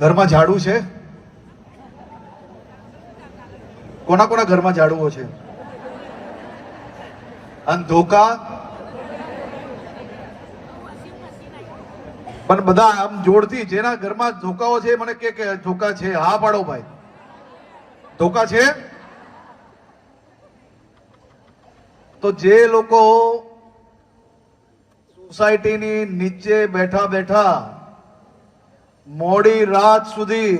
ઘરમાં ઝાડુ છે? કોના કોના ઘરમાં ઝાડુઓ છે? અને ધોકા? પણ બધા આમ જોડથી જેના ઘરમાં ધોકાઓ છે મને કે ધોકા છે? હા પાડો ભાઈ. ધોકા છે? તો જે લોકો સોસાયટીની નીચે બેઠા બેઠા મોડી રાત સુધી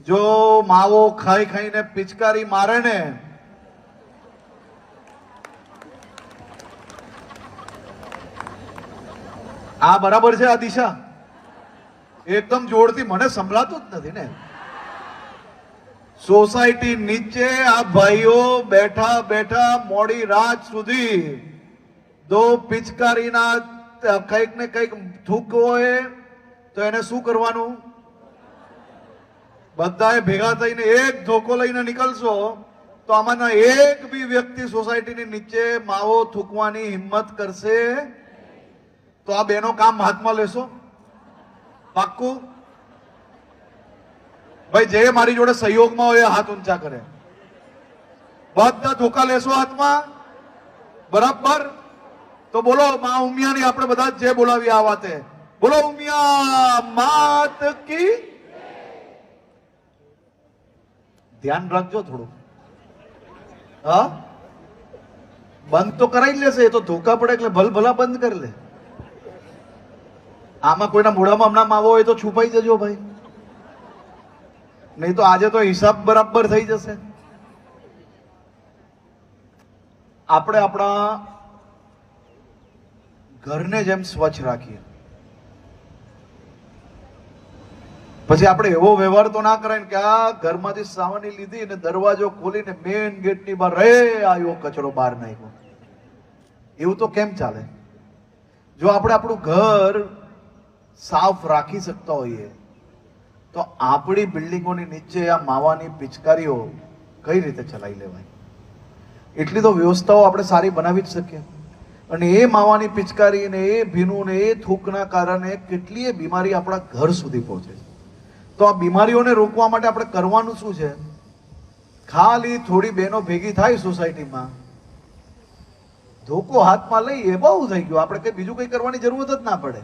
જો માવો ખાઈ ખાઈને પિચકારી મારે ને, આ બરાબર છે? આ દિશા એકદમ જોરથી મને સંભળાતું જ નથી ને. સોસાયટી નીચે આ ભાઈઓ બેઠા બેઠા મોડી રાત સુધી દો પિચકારીના કંઈક ને કંઈક થૂક હોય તો એને શું કરવાનું? બધાએ ભેગા થઈને એક ધોકો લઈને નીકળશો તો આમાંના એક બી વ્યક્તિ સોસાયટીની નીચે માવો થૂકવાની હિંમત કરશે? તો આ બેનો કામ હાથમાં લેશો? પાક્કું? ભાઈ જે મારી જોડે સહયોગમાં હોય હાથ ઊંચા કરે. બધા ધોકા લેશો હાથમાં? બરાબર. તો બોલો માં ઉમિયાની આપણે બધા જે બોલાવી આ વાતે બોલો, ઉમિયા માત કી. ધ્યાન રાખજો થોડું. હા, બંધ તો કરાવી લેશે. એ તો ધોકા પડે એટલે ભલભલા બંધ કરી લે. આમાં કોઈના મોઢામાં હમણાં માવો હોય તો છુપાઈ જજો ભાઈ, નહીં તો આજે તો હિસાબ બરાબર થઈ જશે. આપણે આપણા ઘરને જેમ સ્વચ્છ રાખીએ, પછી આપણે એવો વ્યવહાર તો ના કરાય કે આ ઘરમાંથી સાવની લીધી અને દરવાજો ખોલીને મેઇન ગેટની બહાર રે આવ્યો કચરો બહાર નાખ્યો. એવું તો કેમ ચાલે? જો આપણે આપણું ઘર સાફ રાખી શકતા હોઈએ તો આપણી બિલ્ડિંગોની નીચે આ માવાની પિચકારીઓ કઈ રીતે ચલાવી લેવાય? એટલી તો વ્યવસ્થાઓ આપણે સારી બનાવી જ શકીએ. અને એ માવાની પિચકારી ને એ ભીનું ને એ થૂકના કારણે કેટલીય બીમારી આપણા ઘર સુધી પહોંચે છે. તો આ બીમારીઓને રોકવા માટે આપણે કરવાનું શું છે? ખાલી થોડી બહેનો ભેગી થાય સોસાયટીમાં, ધોકો હાથમાં લઈ એ બહુ થઈ ગયું. આપણે કઈ બીજું કઈ કરવાની જરૂરત જ ના પડે.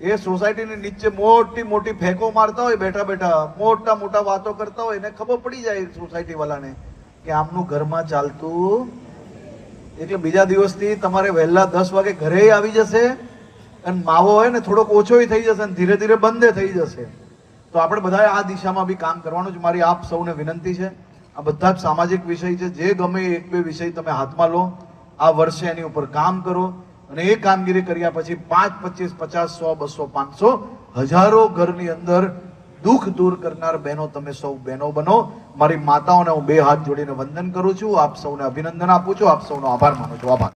એ સોસાયટીની નીચે મોટી મોટી ફેંકો મારતા હોય, બેઠા બેઠા મોટા મોટા વાતો કરતા હોય, એને ખબર પડી જાય સોસાયટી વાળાને કે આમનું ઘરમાં ચાલતું. એટલે બીજા દિવસથી તમારે વહેલા 10 વાગે ઘરે આવી જશે અને માવો હોય ને થોડોક ઓછો થઈ જશે અને ધીરે ધીરે બંધ થઈ જશે. તો આપણે બધાએ આ દિશામાં બી કામ કરવાનું છે. મારી આપ સૌને વિનંતી છે, આ બધા જ સામાજિક વિષય છે, જે ગમે એક બે વિષય તમે હાથમાં લો, આ વર્ષે એની ઉપર કામ કરો. અને એ કામગીરી કર્યા પછી 5, 25, 50, 100, 200, 500 હજારો ઘરની અંદર દુઃખ દૂર કરનાર બહેનો તમે સૌ બહેનો બનો. મારી માતાઓને હું 2 હાથ જોડીને વંદન કરું છું. આપ સૌને અભિનંદન આપું છું. આપ સૌનો આભાર માનું છું. આભાર.